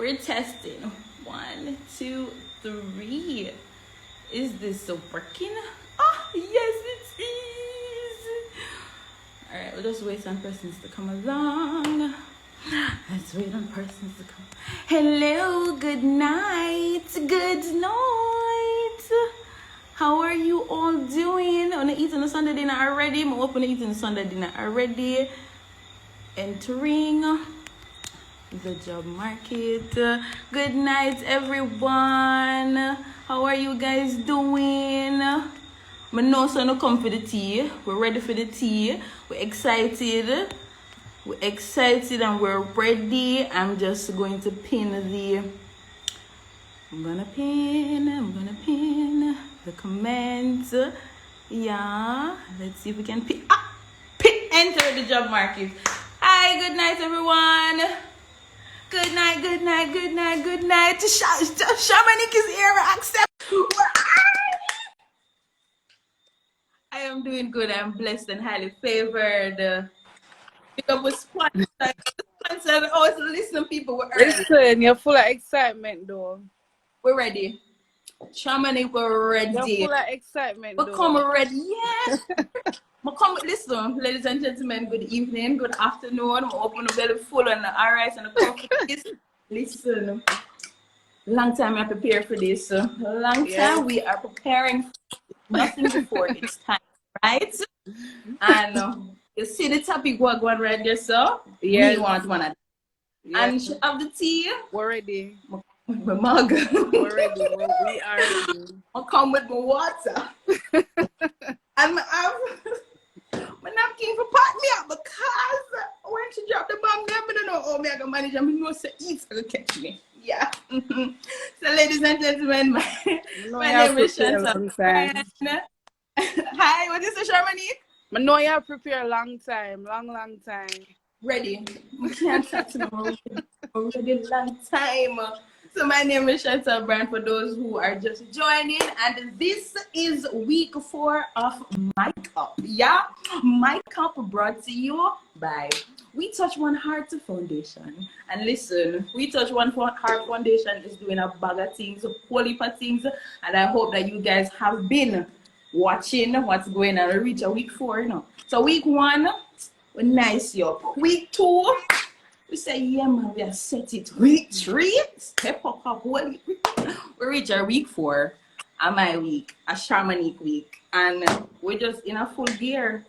We're testing. 1, 2, 3. Is this working? Ah, yes, it is. All right, we'll just wait on persons to come along. Let's wait on persons to come. Hello, good night. Good night. How are you all doing? I'm eating the Sunday dinner already. I'm open eating the Sunday dinner already. Entering the job market. Good night, everyone. How are you guys doing? I know so no come for the tea. We're ready for the tea. We're excited. We're excited and we're ready. I'm just going to pin I'm gonna pin the comments. Yeah. Let's see if we can pin. Enter the job market. Hi, good night, everyone. Good night, good night, good night, good night. Shamanic is here. Accept. I am doing good. I'm blessed and highly favored. Pick up with sponsors. Sponsors also listen, people. We're early. Listen, you're full of excitement, though. We're ready. Shamanic, we're ready. You're full of excitement, though. Become ready. Yes. Listen, ladies and gentlemen, good evening, good afternoon. I'm open the belly full and the alright and the coffee. Listen, long time I prepare for this. Long time we are preparing nothing before it's time, right? And you see the topic what going right there, so we want one of them. And of the tea. We're ready. My mug. We're ready. We are ready. I'll come with my water. And my napkin for pat me up because when she dropped the bomb, I don't know how me I can manage. I know say eat so catch me. Yeah. So ladies and gentlemen, my name is Shanta. Hi, what is the Sharmani? I know you have prepared a long time. Long time. Ready. We can't chat to them already long time. So my name is Chantal Brand for those who are just joining, and this is week 4 of Mic Up. Yeah, Mic Up brought to you by We Touch One Heart Foundation. And listen, We Touch One Heart Foundation is doing a bag of things, a whole heap of things, and I hope that you guys have been watching what's going on. We reach a week 4, you know. So week 1, we're nice up. Week 2. We say, yeah, man, we are set it. Week 3, step up. We reach our week 4, and my week, a shamanic week. And we're just in a full gear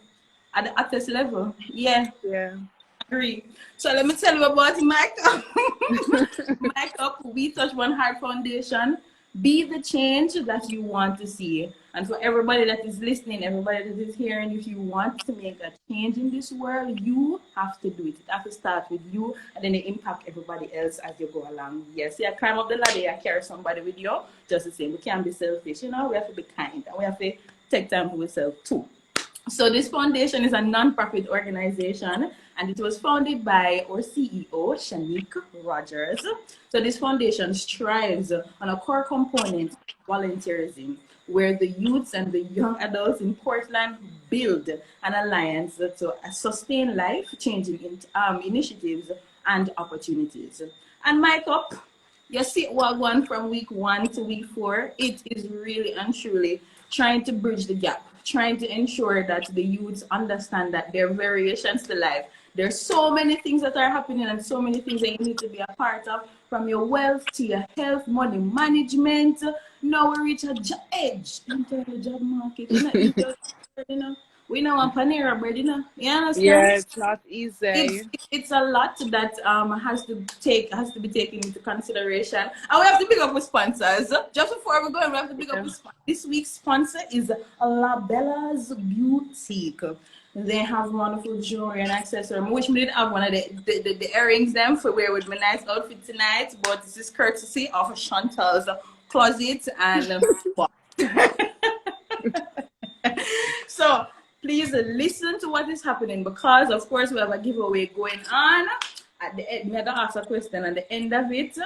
at the hottest level. Yeah. Agree. So let me tell you about Mic Up. Mic Up, We Touch One Heart Foundation. Be the change that you want to see. And for everybody that is listening, everybody that is hearing, if you want to make a change in this world, you have to do it. It has to start with you, and then it impact everybody else as you go along. Yes, you climb up the ladder, you carry somebody with you, just the same. We can't be selfish, you know, we have to be kind, and we have to take time for ourselves too. So this foundation is a non-profit organization, and it was founded by our CEO, Shanique Rogers. So this foundation strives on a core component, volunteerism, where the youths and the young adults in Portland build an alliance to sustain life-changing initiatives and opportunities. And Mic Up, you see what one from week 1 to week 4, it is really and truly trying to bridge the gap, trying to ensure that the youths understand that there are variations to life. There's so many things that are happening and so many things that you need to be a part of, from your wealth to your health, money management. Now we reach a edge into the job market. You know, we know one Panera bread, you know. You understand? Yeah, it's not easy. It's a lot that has to be taken into consideration. And we have to pick up with sponsors. Just before we go, we have to pick up with this week's sponsor is La Bella's Boutique. They have wonderful jewelry and accessories. I wish we didn't have one of the earrings them for wear with my nice outfit tonight, but this is courtesy of Chantal's closet and So please listen to what is happening, because of course we have a giveaway going on. At the end, I'm gonna ask a question at the end of it.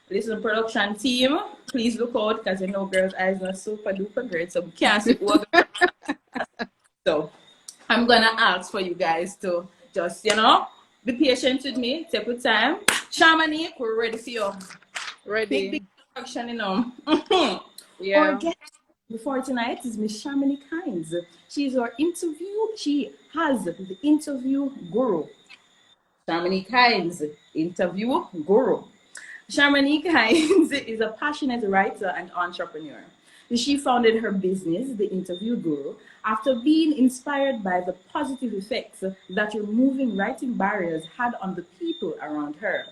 Listen, production team, please look out, because you know girls' eyes are super duper great, so we can't see what. So I'm gonna ask for you guys to just, you know, Be patient with me. Take your time. Shamanique, we're ready for you. Ready? Big action, you know. Our Yeah. guest before tonight is Miss Shamanique Hines. She's our interview. She has the interview guru. Shamanique Hines, interview guru. Sharmanique Hines is a passionate writer and entrepreneur. She founded her business, The Interview Guru, after being inspired by the positive effects that removing writing barriers had on the people around her.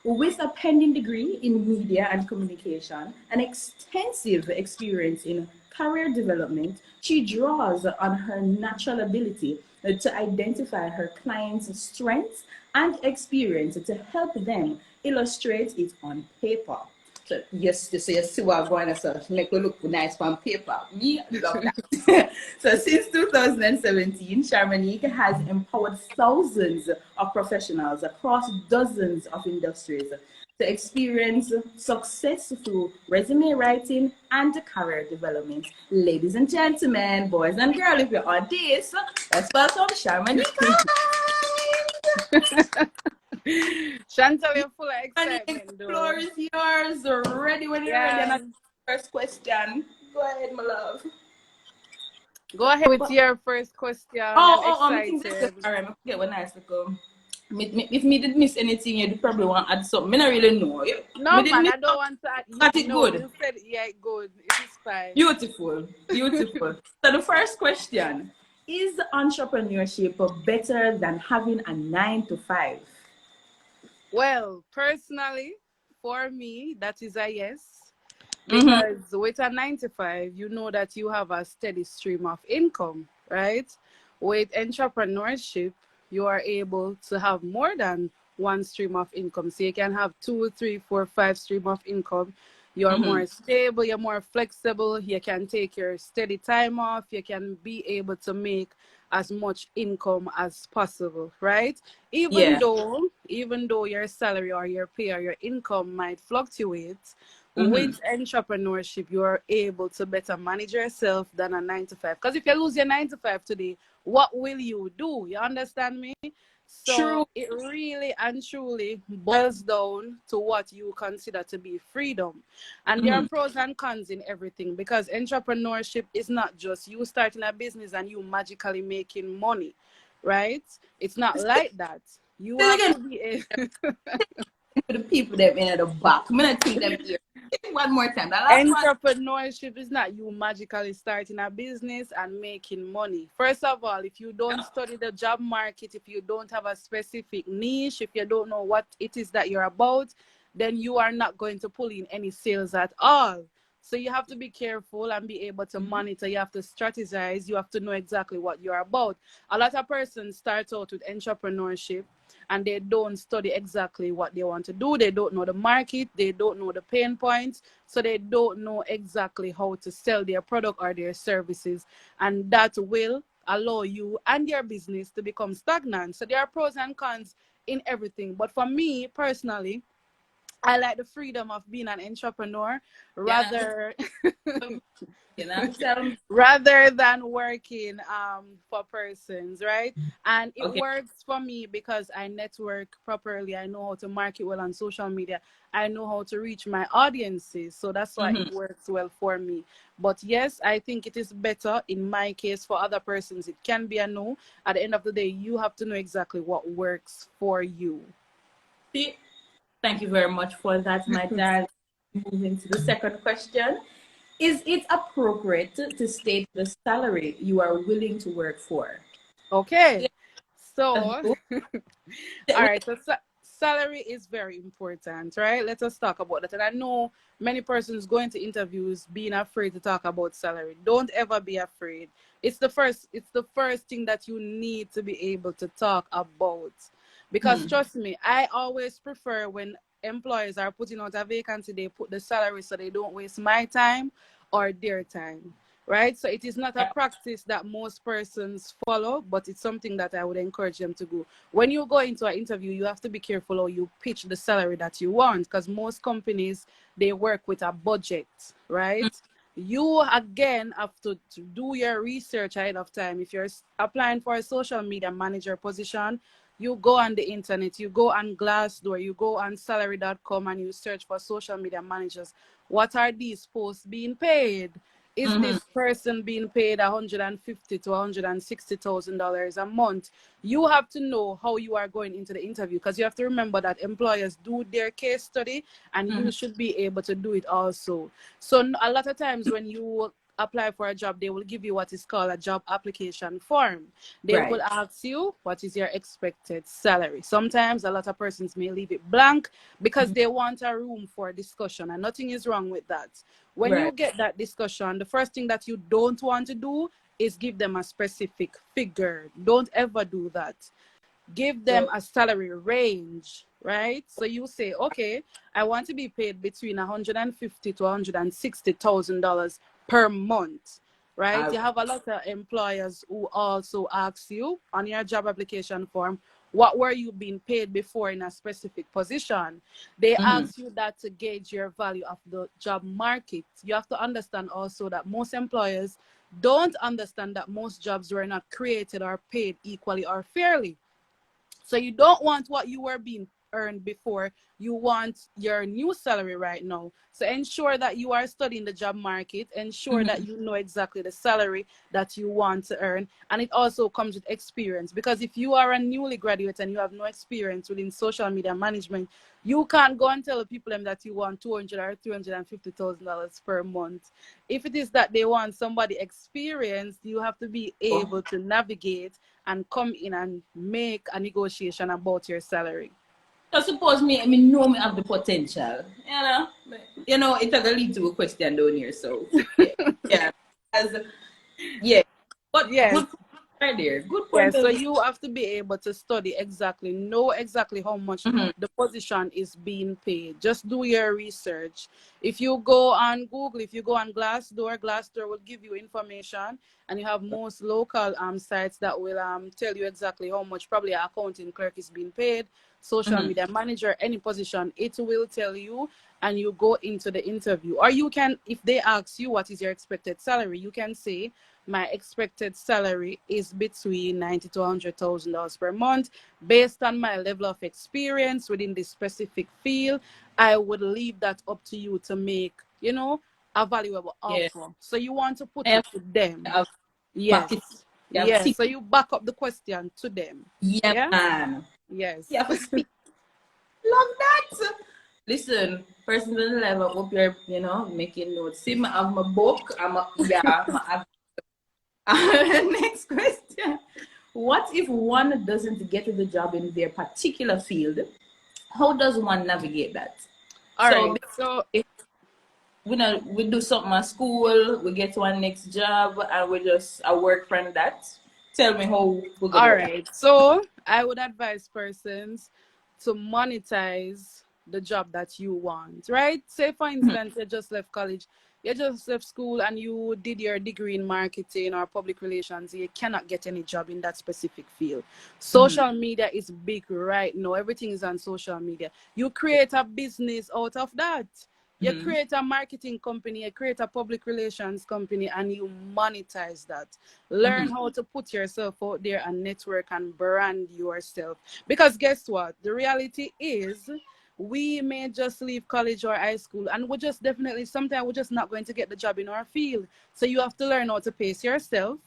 With a pending degree in media and communication, an extensive experience in career development, she draws on her natural ability to identify her clients' strengths and experience to help them illustrate it on paper. So yes, you see what I'm going to say. Make it look nice on paper. Me love that. So since 2017, Sharmanique has empowered thousands of professionals across dozens of industries to experience success through resume writing and career development. Ladies and gentlemen, boys and girls, if you're on this, let's welcome Sharmanique. Chantal, you're full of The excitement, floor though. is yours. Ready when you're ready. Yeah. And first question. Go ahead, my love. Go ahead with your first question. I'm Me think this is excited. alright. I forget what nice little. If me did miss anything, you probably want to add something. I don't really know. No, Me did man, miss I don't want to add. got it No, good. you said, yeah, good. It is fine. Beautiful. Beautiful. So the first question is entrepreneurship better than having a 9 to 5? Well, personally, for me, that is a yes. Mm-hmm. Because with a 9 to 5, you know that you have a steady stream of income, right? With entrepreneurship, you are able to have more than one stream of income. So you can have two, three, four, five stream of income. You're Mm-hmm. more stable, you're more flexible, you can take your steady time off, you can be able to make as much income as possible, right? Even Yeah. though, even though your salary or your pay or your income might fluctuate, Mm-hmm. with entrepreneurship, you are able to better manage yourself than a 9 to 5. Because if you lose your 9 to 5 today, what will you do? You understand me? So True. it really and truly boils down to what you consider to be freedom. And there are Mm-hmm. pros and cons in everything, because entrepreneurship is not just you starting a business and you magically making money, right? It's not like that. You Still have again to be a for the people that in the back. I'm gonna take them here. One more time. The last one. Entrepreneurship is not you magically starting a business and making money. First of all, if you don't study the job market, if you don't have a specific niche, if you don't know what it is that you're about, then you are not going to pull in any sales at all. So you have to be careful and be able to monitor. You have to strategize. You have to know exactly what you're about. A lot of persons start out with entrepreneurship and they don't study exactly what they want to do. They don't know the market. They don't know the pain points. So they don't know exactly how to sell their product or their services. And that will allow you and your business to become stagnant. So there are pros and cons in everything. But for me personally, I like the freedom of being an entrepreneur Yeah. rather You know, tell me. rather than working for persons, right? And it Okay. works for me because I network properly. I know how to market well on social media. I know how to reach my audiences. So that's why Mm-hmm. it works well for me. But yes, I think it is better in my case. For other persons, it can be a no. At the end of the day, you have to know exactly what works for you. See, thank you very much for that, my dad. Moving to the second question. Is it appropriate to state the salary you are willing to work for? Okay. Yeah, that's So good. all right, so salary is very important, right? Let us talk about that. And I know many persons going to interviews being afraid to talk about salary. Don't ever be afraid. It's the first thing that you need to be able to talk about. Because Hmm. trust me, I always prefer when employers are putting out a vacancy, they put the salary so they don't waste my time or their time, right? So it is not a Yeah. practice that most persons follow, but it's something that I would encourage them to go. When you go into an interview, you have to be careful how you pitch the salary that you want, because most companies, they work with a budget, right? You again have to do your research ahead of time. If you're applying for a social media manager position, you go on the internet, you go on Glassdoor, you go on salary.com and you search for social media managers. What are these posts being paid? Is Mm-hmm. this person being paid $150,000 to $160,000 a month? You have to know how you are going into the interview, because you have to remember that employers do their case study, and Mm-hmm. you should be able to do it also. So a lot of times when you apply for a job, they will give you what is called a job application form. They Right. will ask you what is your expected salary. Sometimes a lot of persons may leave it blank because they want a room for discussion, and nothing is wrong with that. When you Right. get that discussion, the first thing that you don't want to do is give them a specific figure. Don't ever do that. Give them a salary range, right? So you say, okay, I want to be paid between $150,000 to $160,000 per month, right? You have a lot of employers who also ask you on your job application form, what were you being paid before in a specific position? They ask you that to gauge your value of the job market. You have to understand also that most employers don't understand that most jobs were not created or paid equally or fairly. So you don't want what you were being earned before. You want your new salary right now. So ensure that you are studying the job market. Ensure that you know exactly the salary that you want to earn. And it also comes with experience. Because if you are a newly graduate and you have no experience within social media management, you can't go and tell people that you want $200,000 or $350,000 per month. If it is that they want somebody experienced, you have to be able to navigate and come in and make a negotiation about your salary. So suppose me, I mean, know me have the potential, it's a lead to a question down here. So yeah, yeah, but Yes. good point right there. Good Yeah, point. so you have to be able to study exactly, know exactly how much the position is being paid. Just do your research. If you go on Google, if you go on Glassdoor, Glassdoor will give you information, and you have most local sites that will tell you exactly how much probably an accounting clerk is being paid, social media manager, any position, it will tell you, and you go into the interview. Or you can, if they ask you what is your expected salary, you can say, my expected salary is between $90,000 to $100,000 per month. Based on my level of experience within this specific field, I would leave that up to you to make, a valuable offer. So you want to put it to them. Yes. Yes. So you back up the question to them. Yeah, man. Yes. Yeah, for speak. Love that. Listen, personal level, hope you're, making notes. See, I have my book. Next question. What if one doesn't get the job in their particular field? How does one navigate that? All right. So we do something at school, we get one next job, and we just work from that. Tell me how we go. All right. So I would advise persons to monetize the job that you want, right? Say, for instance, you just left college, you just left school, and you did your degree in marketing or public relations. You cannot get any job in that specific field. Social media is big right now. Everything is on social media. You create a business out of that. You create a marketing company, you create a public relations company, and you monetize that. Learn how to put yourself out there and network and brand yourself. Because guess what? The reality is, we may just leave college or high school, and we're just definitely, sometimes we're just not going to get the job in our field. So you have to learn how to pace yourself.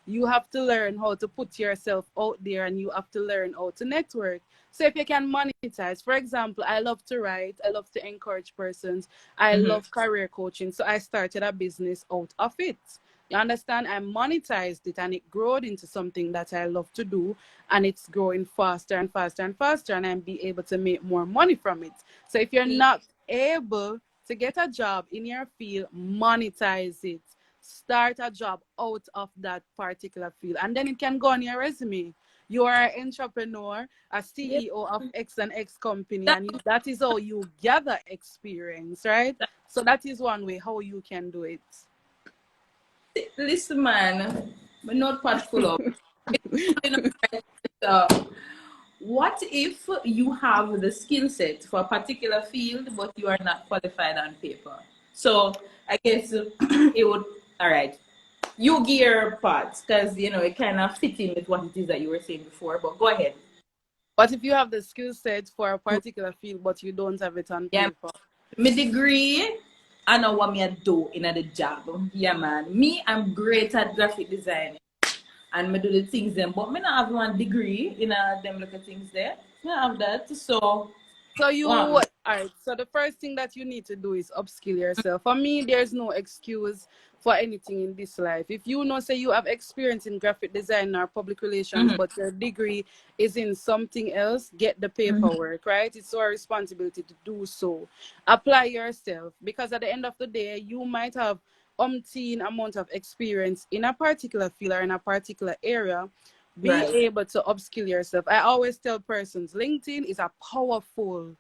You have to learn how to put yourself out there, and you have to learn how to network. So if you can monetize, for example, I love to write, I love to encourage persons, I love career coaching. So I started a business out of it. You understand? I monetized it, and it grew into something that I love to do, and it's growing faster and faster and faster, and I'm be able to make more money from it. So if you're not able to get a job in your field, monetize it. Start a job out of that particular field, and then it can go on your resume. You are an entrepreneur, a CEO of X and X company, and that is how you gather experience, right? So that is one way how you can do it. Listen, man, we're not part full of. What if you have the skill set for a particular field, but you are not qualified on paper? So I guess it would, all right, you gear parts, because, it kind of fit in with what it is that you were saying before, but go ahead. But if you have the skill set for a particular field, but you don't have it on Yeah, paper. my degree, I know what me I do in the job. Yeah, man. Me, I'm great at graphic design. And me do the things them, but me not have one degree in them little things there. Me not have that. So, So you, wow. all right. So the first thing that you need to do is upskill yourself. For me, there's no excuse for anything in this life. If you know, say you have experience in graphic design or public relations, Mm-hmm. but your degree is in something else, get the paperwork, right? It's our responsibility to do so. Apply yourself, because at the end of the day, you might have umpteen amount of experience in a particular field or in a particular area. Be Right. able to upskill yourself. I always tell persons LinkedIn is a powerful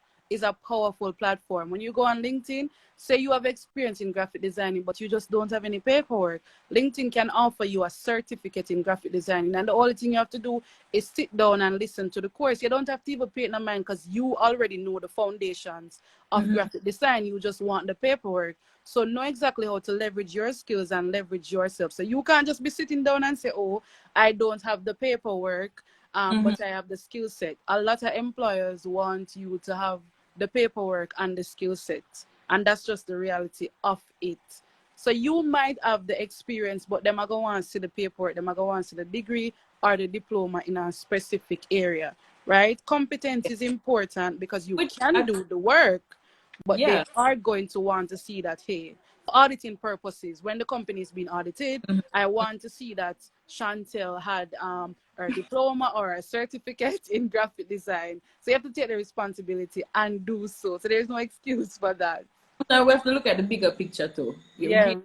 platform. When you go on LinkedIn, say you have experience in graphic designing, but you just don't have any paperwork. LinkedIn can offer you a certificate in graphic designing, and the only thing you have to do is sit down and listen to the course. You don't have to even pay it in mind because you already know the foundations of Mm-hmm. graphic design. You just want the paperwork. So know exactly how to leverage your skills and leverage yourself. So you can't just be sitting down and say, oh, I don't have the paperwork, Mm-hmm. but I have the skill set. A lot of employers want you to have the paperwork and the skill set. And that's just the reality of it. So you might have the experience, but them are going to want to see the paperwork, them are going to want to see the degree or the diploma in a specific area, right? Competence is important because you Which, can do the work, but they yeah. are going to want to see that, hey, for auditing purposes, when the company is being audited, Mm-hmm. I want to see that Chantel had a diploma or a certificate in graphic design. So you have to take the responsibility and do so. So there's no excuse for that. Now we have to look at the bigger picture too. You Yeah, really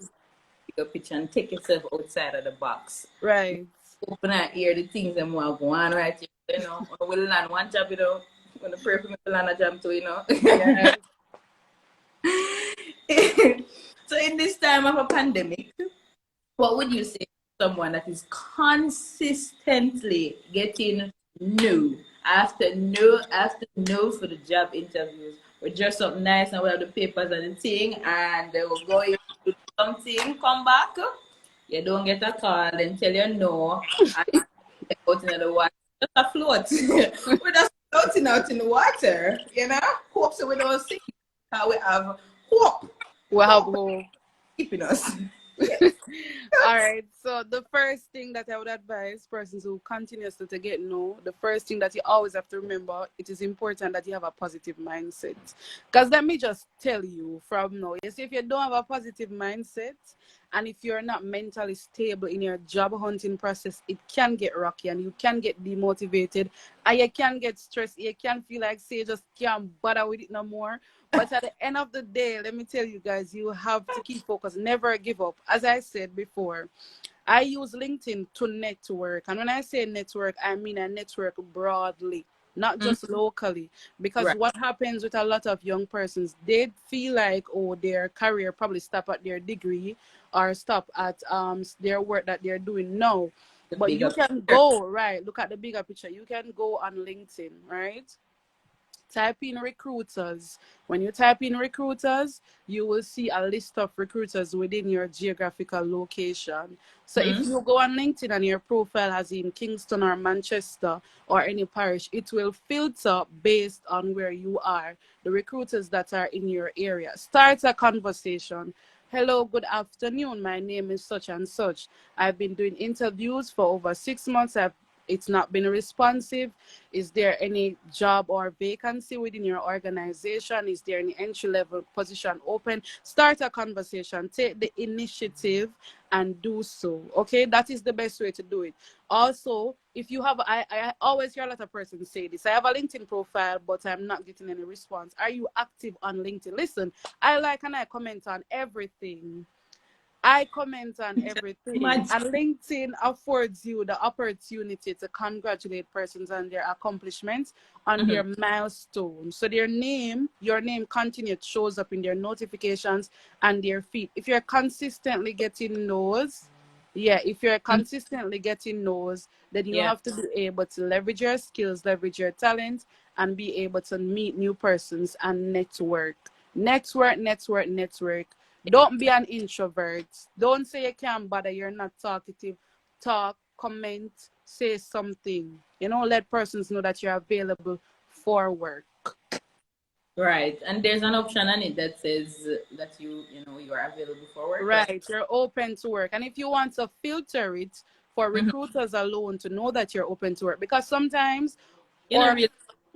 bigger picture and take yourself outside of the box. right. Open and hear the things that want to go on right here, you know. When we land one job, you know, when the pray for me to land a job too, you know. Yeah. So in this time of a pandemic, what would you say to someone that is consistently getting no after no for the job interviews? We dress up nice and we have the papers and the thing, and they will go in, do something, come back. You don't get a call and tell you no, and you out in the water, just afloat. We're just floating out in the water, you know. Hope so we don't sink. We have hope, We have hope hope. keeping us. All right. So the first thing that I would advise persons who continuously to get no, the first thing that you always have to remember, it is important that you have a positive mindset. Because let me just tell you from now, you see, if you don't have a positive mindset and if you're not mentally stable in your job hunting process, it can get rocky and you can get demotivated and you can get stressed. You can feel like, say, just can't bother with it no more. But at the end of the day, let me tell you guys, you have to keep focused, never give up. As I said before, I use LinkedIn to network. And when I say network, I mean I network broadly, not Mm, just locally. Because right. what happens with a lot of young persons, they feel like, oh, their career probably stop at their degree or stop at their work that they're doing now. The But you bigger can picture. go, right, look at the bigger picture. You can go on LinkedIn, right? Type in recruiters. When you type in recruiters, you will see a list of recruiters within your geographical location. So if Mm, you go on LinkedIn and your profile has in Kingston or Manchester or any parish, it will filter based on where you are, the recruiters that are in your area. Start a conversation. Hello, good afternoon. My name is such and such. I've been doing interviews for over 6 months. It's not been responsive. Is there any job or vacancy within your organization? Is there any entry level position open? Start a conversation, take the initiative and do so. Okay, that is the best way to do it. Also, if you have, I always hear a lot of persons say this, I have a LinkedIn profile, but I'm not getting any response. Are you active on LinkedIn? Listen, I like and I comment on everything. I comment on everything, imagine. and LinkedIn affords you the opportunity to congratulate persons on their accomplishments, on Mhm. their milestones. So your name continued shows up in their notifications and their feed. If you're consistently getting no's, yeah, if you're Mm, consistently getting no's, then you yeah. have to be able to leverage your skills, leverage your talent, and be able to meet new persons and network. Network, network, network. Don't be an introvert. Don't say you can't bother, you're not talkative. Talk, comment, say something. Let persons know that you're available for work. Right. And there's an option on it that says that you are available for work, right? Right, you're open to work. And if you want to filter it for Mm-hmm. recruiters alone to know that you're open to work, because sometimes, You're not or really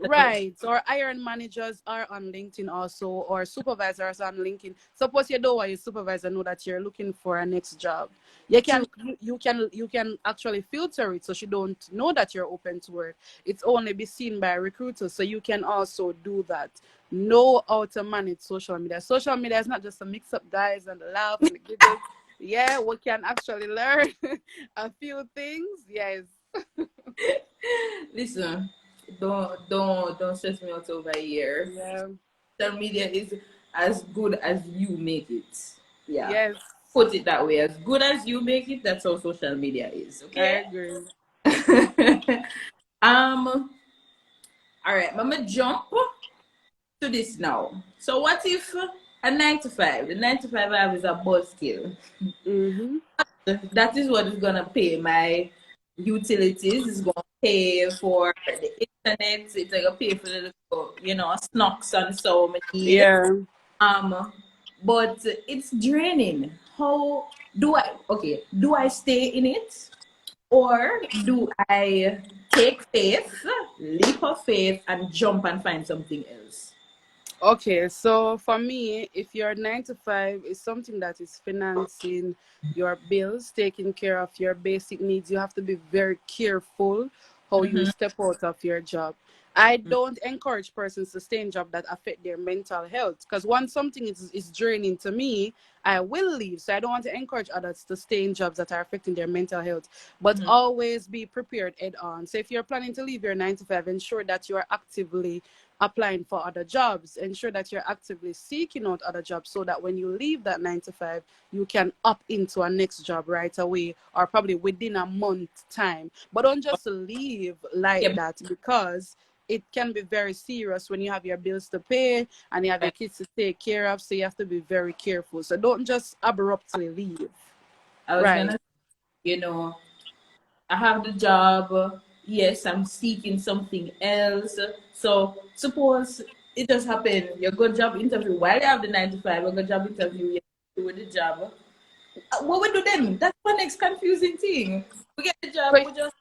right, or hiring managers are on LinkedIn also, or supervisors on LinkedIn. Suppose you don't want your supervisor know that you're looking for a next job. You true. can you can actually filter it so she don't know that you're open to work. It's only be seen by recruiters, so you can also do that. Know how to manage social media. Social media is not just a mix up guys and the laugh and the giggles. Yeah, we can actually learn a few things. Yes. Listen, don't stress me out over here. Yeah. Social media is as good as you make it. Yeah. Yes. Put it that way. As good as you make it, that's how social media is. I Okay? agree. um all right, I'm gonna jump to this now. So what if a 9 to 5? The 9 to 5 I have is a buzzkill. Mm-hmm. That is what is gonna pay my utilities. It's gonna pay for the internet. It's gonna pay for the snacks and so I need. Yeah. But it's draining. How do I? Okay, do I stay in it or do I take faith, leap of faith, and jump and find something else? Okay, so for me, if your 9 to 5 is something that is financing your bills, taking care of your basic needs, you have to be very careful how you Mm-hmm. step out of your job. I don't encourage persons to stay in job that affect their mental health because once something is draining to me, I will leave. So I don't want to encourage others to stay in jobs that are affecting their mental health. But Mm-hmm. always be prepared head on. So if you're planning to leave your 9 to 5, ensure that you are actively applying for other jobs. Ensure that you're actively seeking out other jobs so that when you leave that 9 to 5, you can up into a next job right away or probably within a month time. But don't just leave like Yeah, that because it can be very serious when you have your bills to pay and you have your but kids to take care of. So you have to be very careful. So don't just abruptly leave. I was Right. gonna, you know, I have the job. Yes, I'm seeking something else. So suppose it just happened. You go job interview while you have the 9 to 5. You go job interview. You do the job. What we do then? That's one next confusing thing. We get the job. So We just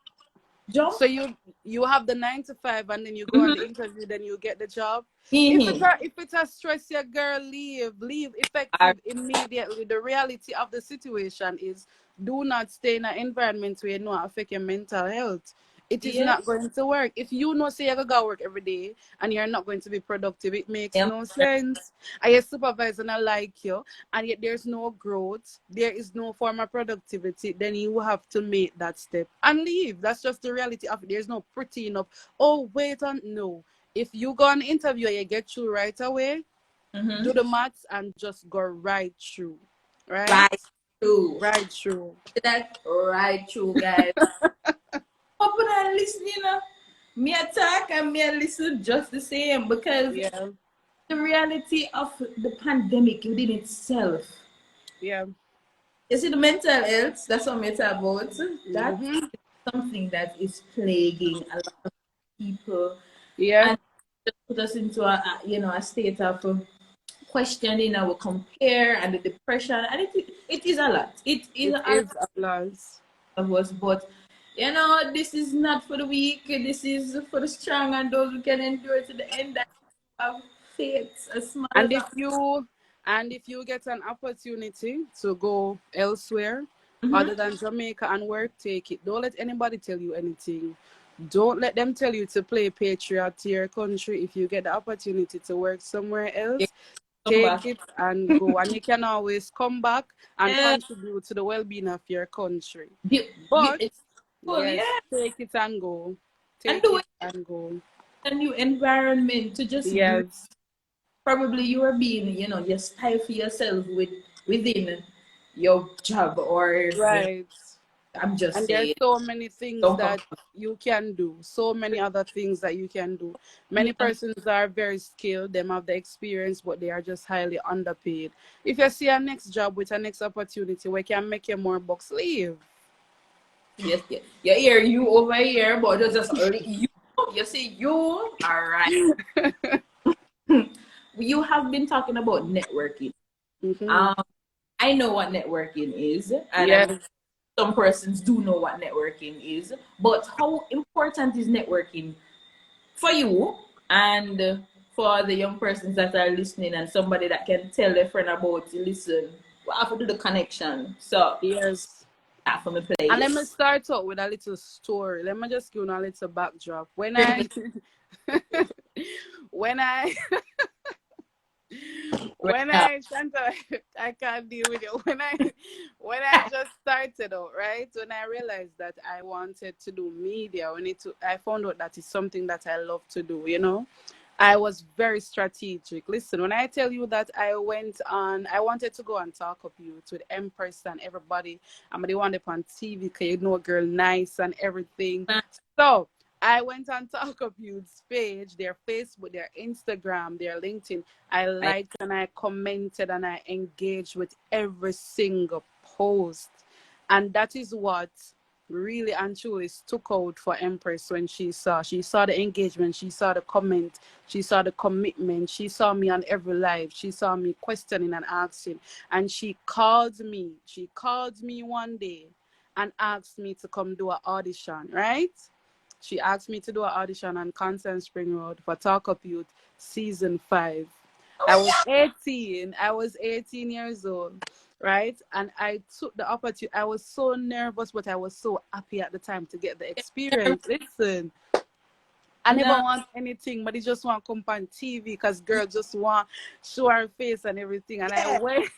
jump. So you have the 9 to 5 and then you go on the Mm-hmm. interview, then you get the job. Mm-hmm. If it's a stress your girl, leave All effective immediately. The reality of the situation is do not stay in an environment where you know it affect your mental health. It is yeah. not going to work. If you know say you go work every day and you're not going to be productive, it makes Yeah. no sense. And your supervisor not like you and yet there's no growth, there is no form of productivity, then you have to make that step and leave. That's just the reality of it. There's no pretty enough. Oh, wait on no. If you go on an interview and you get through right away, Mm-hmm. do the maths and just go right through. Right? Right through. Right through. That right through, guys. Open and listening. Me attack and me listen just the same because Yeah. the reality of the pandemic within itself. Yeah. You see, the mental health, that's what I'm talking about. That's Mm-hmm. something that is plaguing a lot of people Yeah. and just put us into a state of questioning our compare and the depression. And it is a lot. It is It a lot is a loss. of us, but this is not for the weak. This is for the strong and those who can endure to the end that have faith as small And as if a you get an opportunity to go elsewhere other mm-hmm. than Jamaica and work, take it. Don't let anybody tell you anything. Don't let them tell you to play patriot to your country. If you get the opportunity to work somewhere Yeah, else, come take back. it and go. And you can always come back and Yeah, contribute to the well-being of your country. But beautiful, yes, yeah. take it and go. And Take do it it and go. in a new environment to just breathe. Yes. Probably you are being, you stifle yourself within your job or Right. I'm just And there's saying, so many things don't come. that you can do, so many other things that you can do. Many Yeah. persons are very skilled, them have the experience, but they are just highly underpaid. If you see a next job with a next opportunity where can make you more bucks, leave. Yes, yes. You hear you over here, but just only you. You see you. All right. You have been talking about networking. Mm-hmm. Um, I know what networking is, and I'm Yes. some persons do know what networking is. But how important is networking for you and for the young persons that are listening, and somebody that can tell their friend about you? Listen, we have to do the connection. So Yes. that for me, And let me please. start out with a little story. Let me just give you a little backdrop. When I when I Right when now. I Shanta, I can't deal with it. When I just started out, right? When I realized that I wanted to do media, I found out that it's something that I love to do, you know. I was very strategic. Listen, when I tell you that I wanted to go and talk of youth with Empress and everybody. I'm the one up on TV, cause you know, girl, nice and everything. So I went on Talk of Youth's page, their Facebook, their Instagram, their LinkedIn. I I, liked and I commented and I engaged with every single post. And that is what really and truly stuck out for Empress when she saw the engagement, she saw the comment, she saw the commitment, she saw me on every live, she saw me questioning and asking, and she called me one day and asked me to come do an audition, right? She asked me to do an audition on Constant Spring Road for Talk Up Youth season 5. I was 18 years old, right? And I took the opportunity. I was so nervous, but I was so happy at the time to get the experience. Listen, I never no, want anything, but they just want to come on TV because girl just want show her face and everything. And I yeah. went,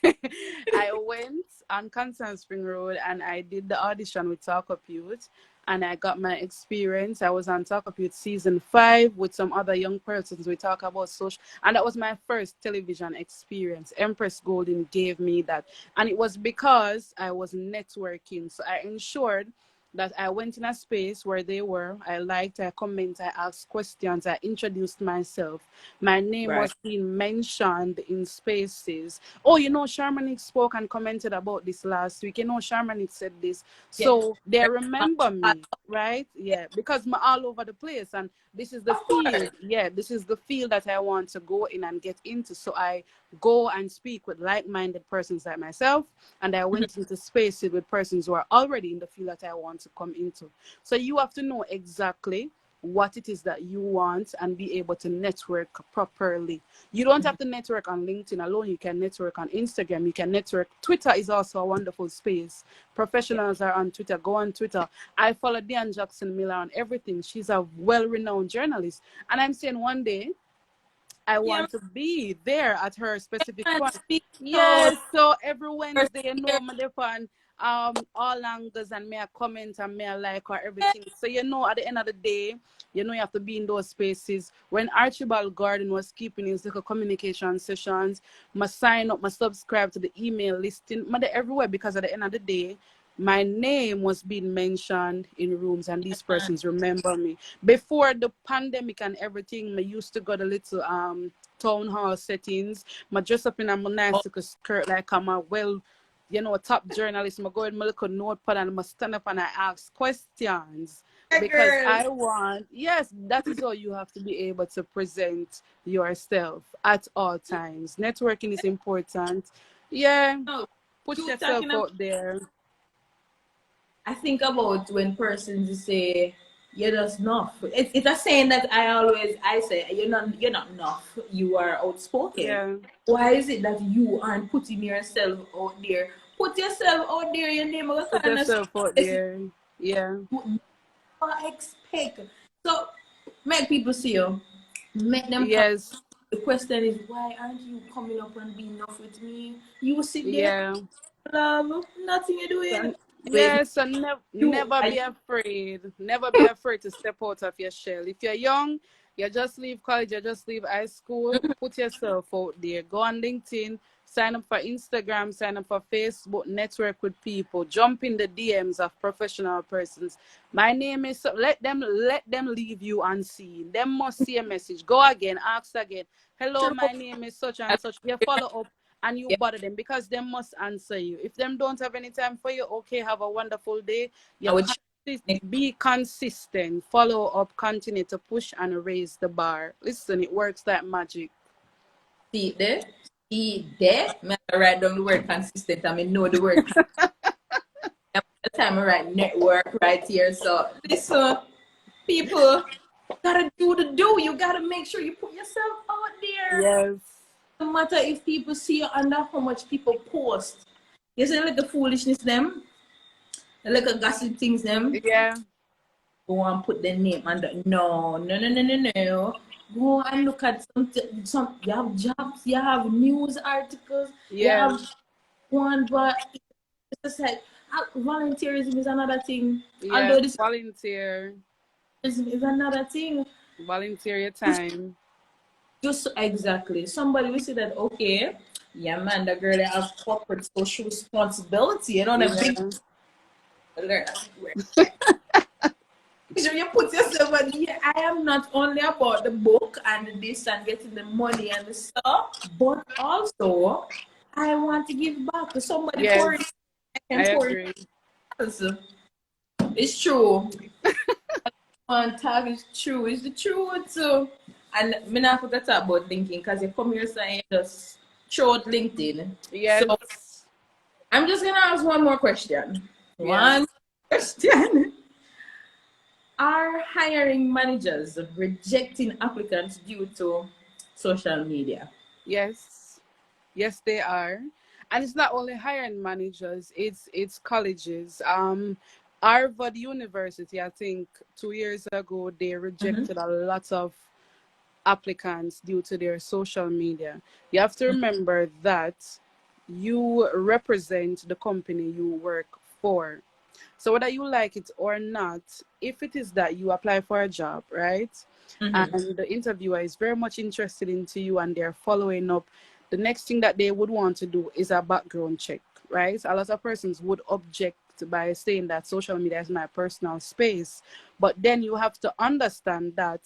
I went on Constant Spring Road and I did the audition with Talk Up Youth, and I got my experience. I was on Talk Up Youth season 5 with some other young persons. We talk about social, and that was my first television experience. Empress Golden gave me that, and it was because I was networking. So I ensured that I went in a space where they were. I liked, I commented, I asked questions, I introduced myself. My name Right. was being mentioned in spaces. Oh, you know, Sharmanik spoke and commented about this last week. You know, Sharmanik said this. Yeah. So they remember Of me, right? Yeah, because I'm all over the place. And this is the field. course. Yeah, this is the field that I want to go in and get into. So I go and speak with like-minded persons like myself, and I went into spaces with persons who are already in the field that I want to come into. So you have to know exactly what it is that you want and be able to network properly. You don't have to network on LinkedIn alone. You can network on Instagram. You can network. Twitter is also a wonderful space. Yeah. Professionals are on Twitter. Go on Twitter. I follow Diane Jackson Miller on everything. She's a well-renowned journalist. And I'm saying one day I Yeah, want to be there at her specific man, point. speak out. Yes, so every Wednesday, you know, my on all angles, and may I comment and may I like or everything. So you know, at the end of the day, you know, you have to be in those spaces. When Archibald Gordon was keeping his little communication sessions, my sign up, my subscribe to the email listing, my everywhere, because at the end of the day, my name was being mentioned in rooms and these persons remember me. Before the pandemic and everything, I used to go to little town hall settings. I dress up in a Oh, nice little skirt like I'm a well, you know, top journalist. I go in my little notepad and I stand up and I ask questions yeah, because girl. I want, yes, that is how you have to be able to present yourself at all times. Networking is important. Yeah, No, put you yourself talking about. out there. I think about when persons say you're just enough. It's a saying that I say you're not enough. You are outspoken. Yeah, Why is it that you aren't putting yourself out there? Put yourself out there. Your name of put kind of yourself out spaces there. Yeah. you would never expect. So make people see you. Make them come. Yes. The question is, why aren't you coming up and being enough with me? You sit there, Yeah. love, nothing you're doing. So, Wait, yes, so you never are be afraid. Never be afraid to step out of your shell. If you're young, you just leave college, you just leave high school, put yourself out there. Go on LinkedIn, sign up for Instagram, sign up for Facebook, network with people, jump in the DMs of professional persons. My name is, let them leave you unseen. Them must see a message. Go again, ask again. Hello, true. my name is such and such. You follow up and you Yeah, bother them because they must answer you. If them don't have any time for you, okay, have a wonderful day. I You would. be consistent, follow up, continue to push and raise the bar. Listen, it works like magic. See it there? See it there? I write down the word consistent. I mean, know the word. The time I write network right here. So listen, people gotta do the do. You gotta make sure you put yourself out there. Yes. No matter if people see you under how much people post. You see like the foolishness them, like the gossip things them. Yeah. Go and put their name under. No. Go and look at some. You have jobs. You have news articles. You Yeah. have one, but it's just like volunteerism is another thing. Yeah. Although this Volunteer. is another thing. Volunteer your time. Just exactly. Somebody will say that, okay, yeah, man, the girl that have corporate social responsibility, you know, that big learn. So you put yourself on here. I am not only about the book and this and getting the money and the stuff, but also I want to give back to somebody. Yes, for it. I agree. It's true. On tag is true. It's the truth. And me not forget to talk about LinkedIn because you come here saying just throw out LinkedIn. Yes. So I'm just gonna ask one more question. Yes. One question. Are hiring managers rejecting applicants due to social media? Yes. Yes, they are. And it's not only hiring managers, it's colleges. Harvard University, I think 2 years ago, they rejected a lot of applicants due to their social media. You have to remember that you represent the company you work for. So whether you like it or not, if it is that you apply for a job, right, and the interviewer is very much interested into you and they're following up, the next thing that they would want to do is a background check, right? A lot of persons would object by saying that social media is my personal space. But then you have to understand that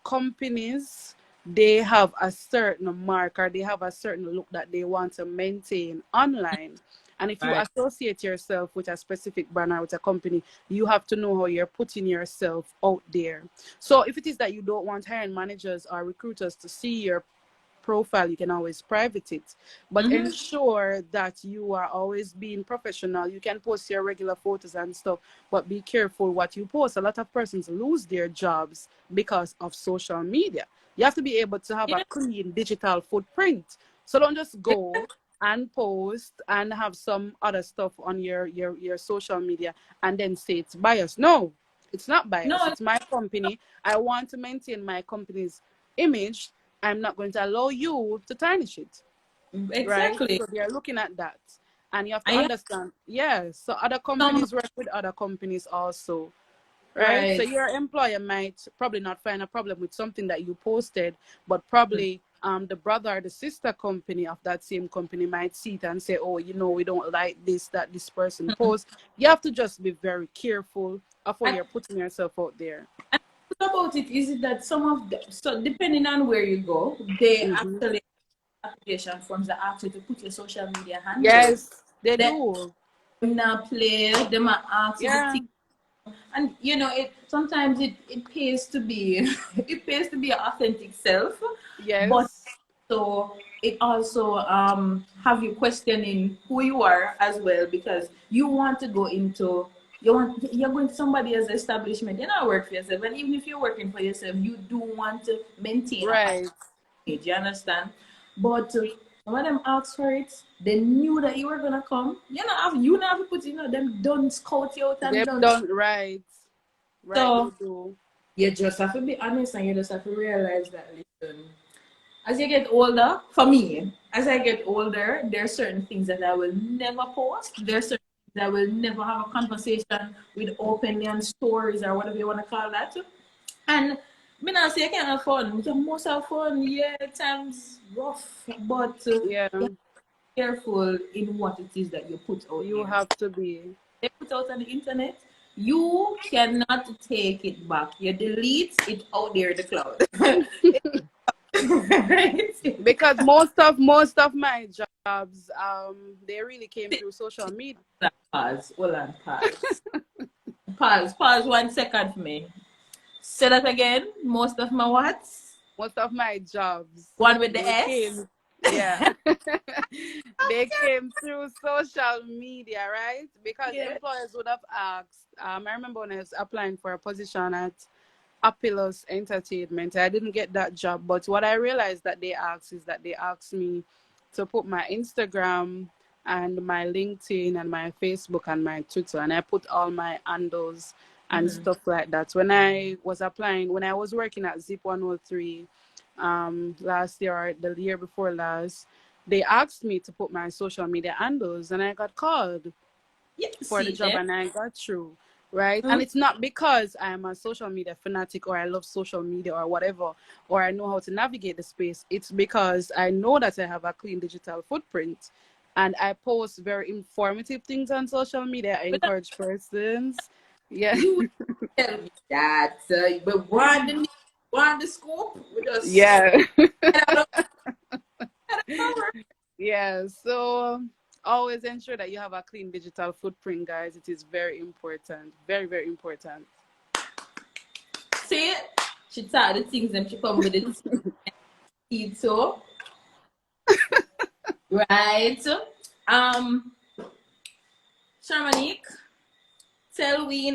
companies, they have a certain mark or they have a certain look that they want to maintain online. And if you associate yourself with a specific brand or with a company, you have to know how you're putting yourself out there. So if it is that you don't want hiring managers or recruiters to see your profile, you can always private it, but ensure that you are always being professional. You can post your regular photos and stuff, but be careful what you post. A lot of persons lose their jobs because of social media. You have to be able to have a clean digital footprint. So don't just go and post and have some other stuff on your social media and then say it's biased. No, it's not biased. No, it's my company. I want to maintain my company's image. I'm not going to allow you to tarnish it. exactly. Right? So they're looking at that. And you have to understand. Yes. So other companies work with other companies also. Right? So your employer might probably not find a problem with something that you posted, but probably the brother or the sister company of that same company might see it and say, oh, you know, we don't like this, that this person posts. You have to just be very careful of what you're putting yourself out there. About it is that some of them, so depending on where you go, they actually application forms that ask you to put your social media handle. Yes, they do. Now play them ask you to think. And you know, it sometimes it pays to be it pays to be your authentic self. Yes. But so it also have you questioning who you are as well, because you want to go into you're going to somebody else's establishment. You're not working for yourself, and even if you're working for yourself, you do want to maintain right. Do you understand? But when them asked for it, they knew that you were gonna come. You not have to put them don't scout you out and they don't right. So you just have to be honest and you just have to realize that listen, as you get older, for me, as I get older, there are certain things that I will never post. There are certain things that I will never have a conversation with openly on stories or whatever you want to call that. And me not say you can't have fun. You must have fun, yeah, times rough, but be careful in what it is that you put out. You have to be. They put out on the internet. You cannot take it back. You delete it out there in the cloud. Because most of my jobs, they really came through social media. Pause. Pause. Pause 1 second for me. Say that again. Most of my what? Most of my jobs, One with the they S? came, yeah, they came through social media, right? Because Yeah. employers would have asked. I remember when I was applying for a position at Apilus Entertainment, I didn't get that job. But what I realized that they asked is that they asked me to put my Instagram and my LinkedIn and my Facebook and my Twitter, and I put all my handles and Mm-hmm. stuff like that. When I was applying, when I was working at Zip 103 last year or the year before last, they asked me to put my social media handles, and I got called Yeah, for the see job them. and I got through, right? And Mhm. it's not because I'm a social media fanatic or I love social media or whatever, or I know how to navigate the space. It's because I know that I have a clean digital footprint and I post very informative things on social media. I But now encourage persons. Yeah. you tell me that, but want the scoop? We just Yeah. get out of cover. Yeah. So always ensure that you have a clean digital footprint, guys. It is very important. Very, very important. See, she taught the things and she come with the tea too, right? Um, Shamanique, tell me,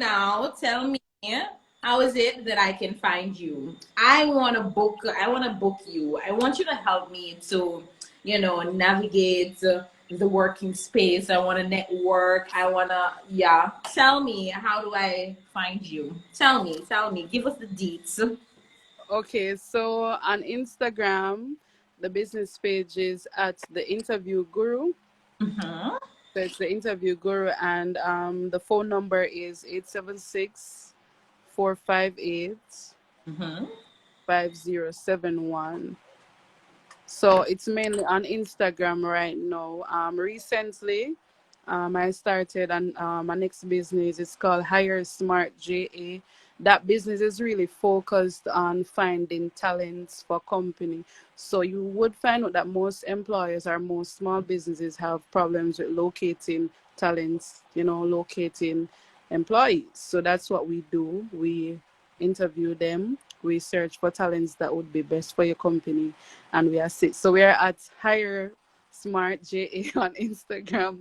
how is it that I can find you? I want to book you. I want you to help me to, navigate the working space. I want to network. I want to, yeah. Tell me, how do I find you? Tell me, give us the deets. Okay, so on Instagram, the business page is at the Interview Guru. Mm-hmm. So it's the Interview Guru, and the phone number is 876-458-5071. Mm-hmm. So it's mainly on Instagram right now. Recently, I started on my next business. It's called Hire Smart JA. That business is really focused on finding talents for company. So you would find out that most employers or most small businesses have problems with locating talents, locating employees. So that's what we do. We interview them. We search for talents that would be best for your company, and we assist. So we are at Hire Smart JA on Instagram.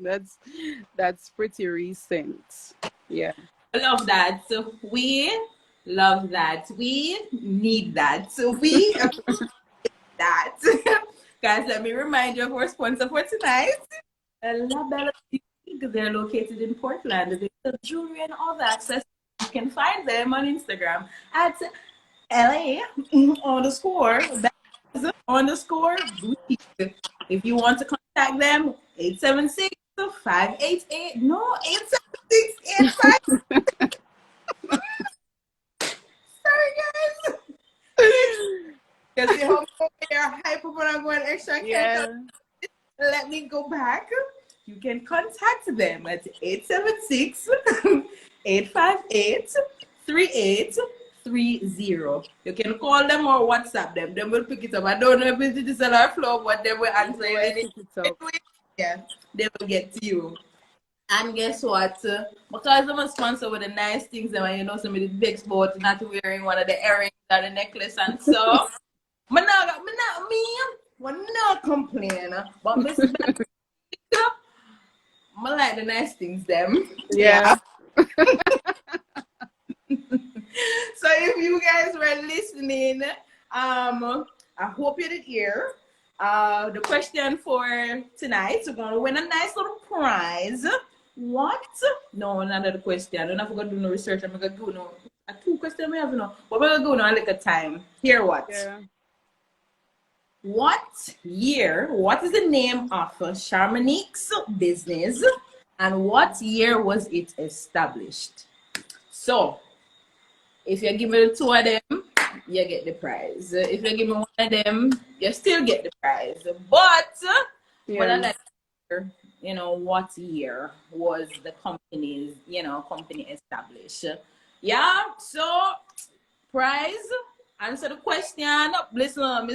That's pretty recent. Yeah. I love that. So we love that. We need that. So we that. Guys, let me remind you of our sponsor for tonight. La Bella Boutique. They're located in Portland. They sell jewelry and all that. So you can find them on Instagram at LA underscore underscore boutique. If you want to contact them, 876-588. No, 876-85. Sorry, guys. Because you have are hype up and I'm going extra careful. Yeah. Let me go back. You can contact them at 876-858-3830. You can call them or WhatsApp them. They will pick it up. I don't know if it's digital or flow, but they will answer you. Always pick it up. Yeah, they will get to you. And guess what? Because I'm a sponsor with the nice things, and somebody big sport not wearing one of the earrings or the necklace and so. Me not complain, but Miss Becca, I like the nice things them. Yeah. So if you guys were listening, I hope you did hear. The question for tonight, we're gonna win a nice little prize. What? No, another question. I don't have to go do no research. I'm gonna go no. A two question we have no. But we're gonna go now a little time. Hear what? Yeah. What is the name of Shamanique's business and what year was it established? So, if you give me the two of them, you get the prize. If you give me one of them, you still get the prize. But, Yeah. I like, what year was the company established? Yeah, so prize. Answer the question. Listen,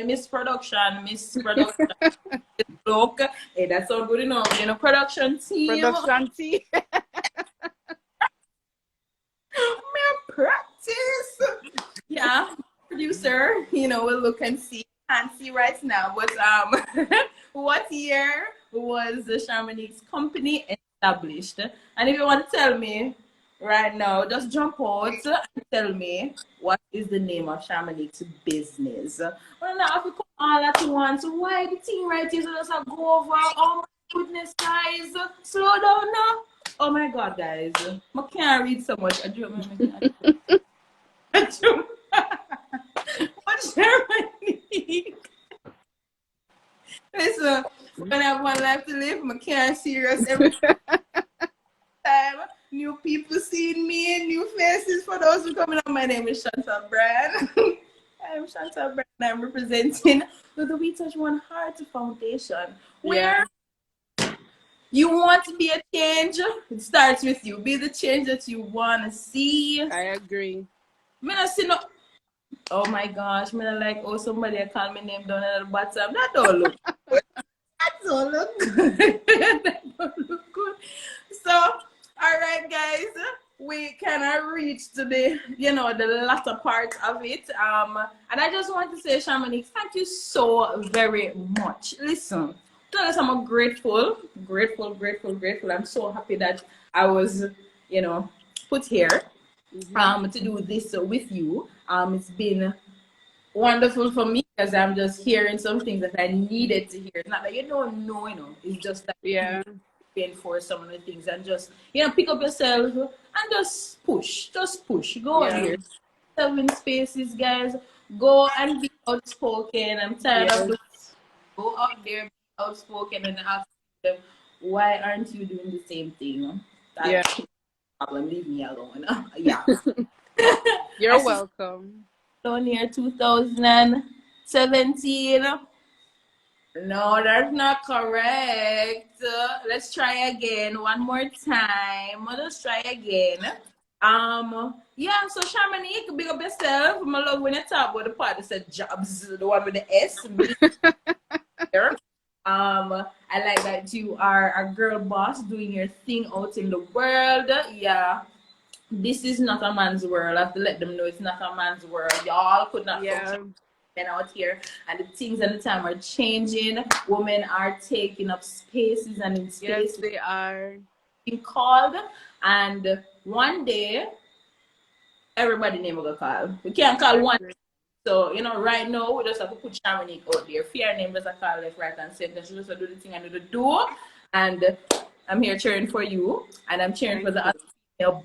Miss Production, Look, hey, that's all good enough. Production team. Production team. Mere practice. Yeah, producer, we'll look and see. Can't see right now, but what year was the Chamonix company established? And if you want to tell me right now, just jump out and tell me what is the name of Chamonix business. Well, now if you come all at once, why the thing right here? So just go over. Oh my goodness, guys, slow down now. Oh my God, guys, I can't read so much. I do What's Germany? Listen, when I have one life to live, I can't serious every time. New people seeing me, new faces for those who coming up. My name is Chantal Brand. I'm Chantal Brand. I'm representing the We Touch One Heart Foundation, where you want to be a change. It starts with you. Be the change that you want to see. I agree. Oh my gosh, like, somebody call my name down at the bottom. That don't look good. That don't look good. That don't look good. So, all right, guys, we cannot reach to the latter part of it. And I just want to say, Chamonix, thank you so very much. Listen, tell us I'm grateful. I'm so happy that I was, put here. To do this with you. It's been wonderful for me because I'm just hearing some things that I needed to hear. It's not that you don't know, it's just that you for some of the things and just pick up yourself and just push. Go out here. 7 spaces, guys. Go and be outspoken. I'm tired of go out there, be outspoken and ask them, why aren't you doing the same thing? Problem, leave me alone. You're welcome. Down here 2017. No, that's not correct. Let's try again. One more time. Let's try again. So Chamonix, big up yourself. I love when you talk about the part that said jobs, the one with the S. I like that you are a girl boss doing your thing out in the world. Yeah. This is not a man's world. I have to let them know it's not a man's world. Y'all could not function men out here. And the things and the time are changing. Women are taking up spaces and in space. Yes, they are being called. And one day, everybody name will call. We can't call one. So, right now, we just have to put Chamonix out there. Fear name just a call left, right, and center. She just do the thing and do the do. And I'm here cheering for you. And I'm cheering for the other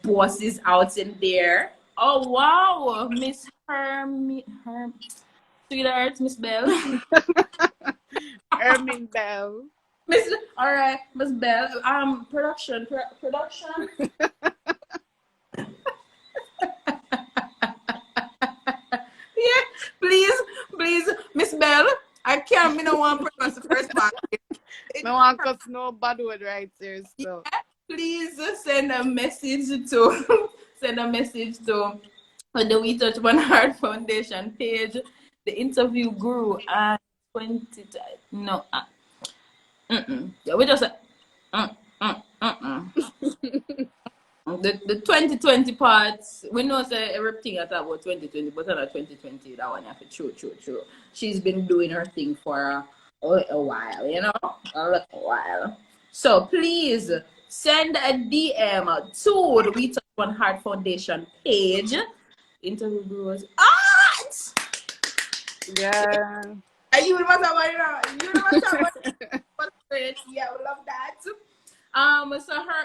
bosses out in there. Oh, wow. Miss Sweetheart, Miss Bell. Ermin Bell. All right, Miss Bell. Production. Please, Miss Bell. I can't be no one pronounce the first part. No one cuts no bad word right there. So please send a message to the We Touch One Heart Foundation page. The interview grew at 20. No, yeah, we just the 2020 parts. We know say everything I thought about 2020, but not 2020. That one, true. She's been doing her thing for a while, a little while. So please send a DM to the We Touch One Heart Foundation page. Interview grows. Yeah. You know what great. Yeah, we love that. So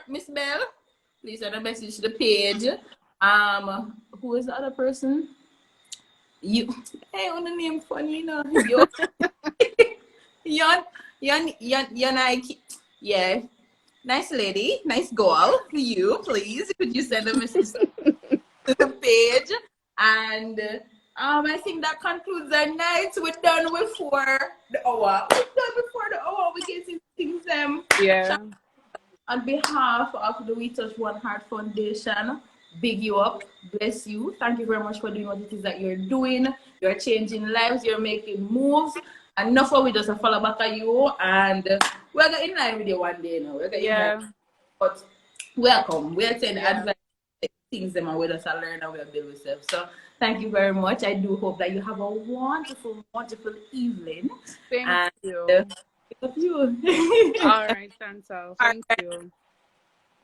Miss Bell, please send a message to the page. Who is the other person? You. Hey, on the name funny, Nike. Yeah. Nice lady, nice girl. You, please, could you send a message to the page? And I think that concludes our night. We're done before the hour. We get into things. On behalf of the We Touch One Heart Foundation, big you up, bless you. Thank you very much for doing what it is that you're doing. You're changing lives, you're making moves. And enough of we just follow back at you. And we're getting in line with you one day now. But welcome. We'll send advice things them and we just learn and we build ourselves. So thank you very much. I do hope that you have a wonderful, wonderful evening. Thank And you. thank you. All right, Chantal. All Thank right. you.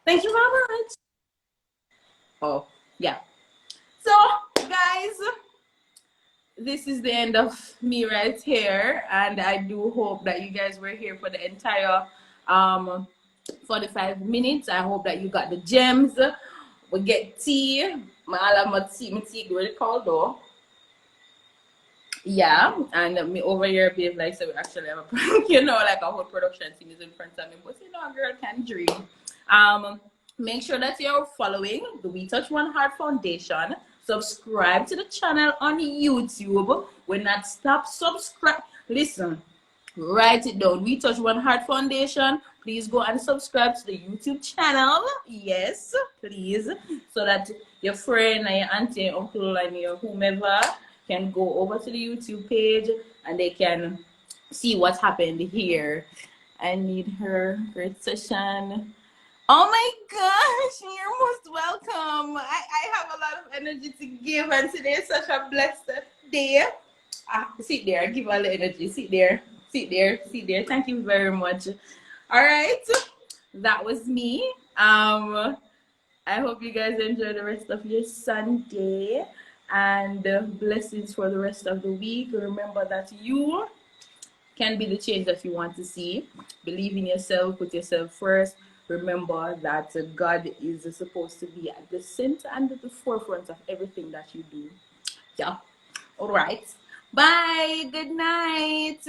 Thank you very much. Oh, yeah. So, guys, this is the end of me right here, and I do hope that you guys were here for the entire 45 minutes. I hope that you got the gems. We get tea. My tea really cold though. Yeah, and me over here, babe, like so we actually have a like a whole production team is in front of me, but a girl can dream. Make sure that you're following the We Touch One Heart Foundation. Subscribe to the channel on YouTube. When not stop subscribe. Listen, write it down. We Touch One Heart Foundation. Please go and subscribe to the YouTube channel. Yes, please, so that your friend and your auntie, your uncle, and your whomever can go over to the YouTube page and they can see what happened here. I need her. Great session. Oh my gosh, you're most welcome. I have a lot of energy to give, and today is such a blessed day. Sit there, give all the energy. Sit there, sit there, sit there. Thank you very much. All right, that was me. I hope you guys enjoy the rest of your Sunday and blessings for the rest of the week. Remember that you can be the change that you want to see. Believe in yourself, put yourself first. Remember that God is supposed to be at the center and at the forefront of everything that you do. Yeah. All right. Bye. Good night.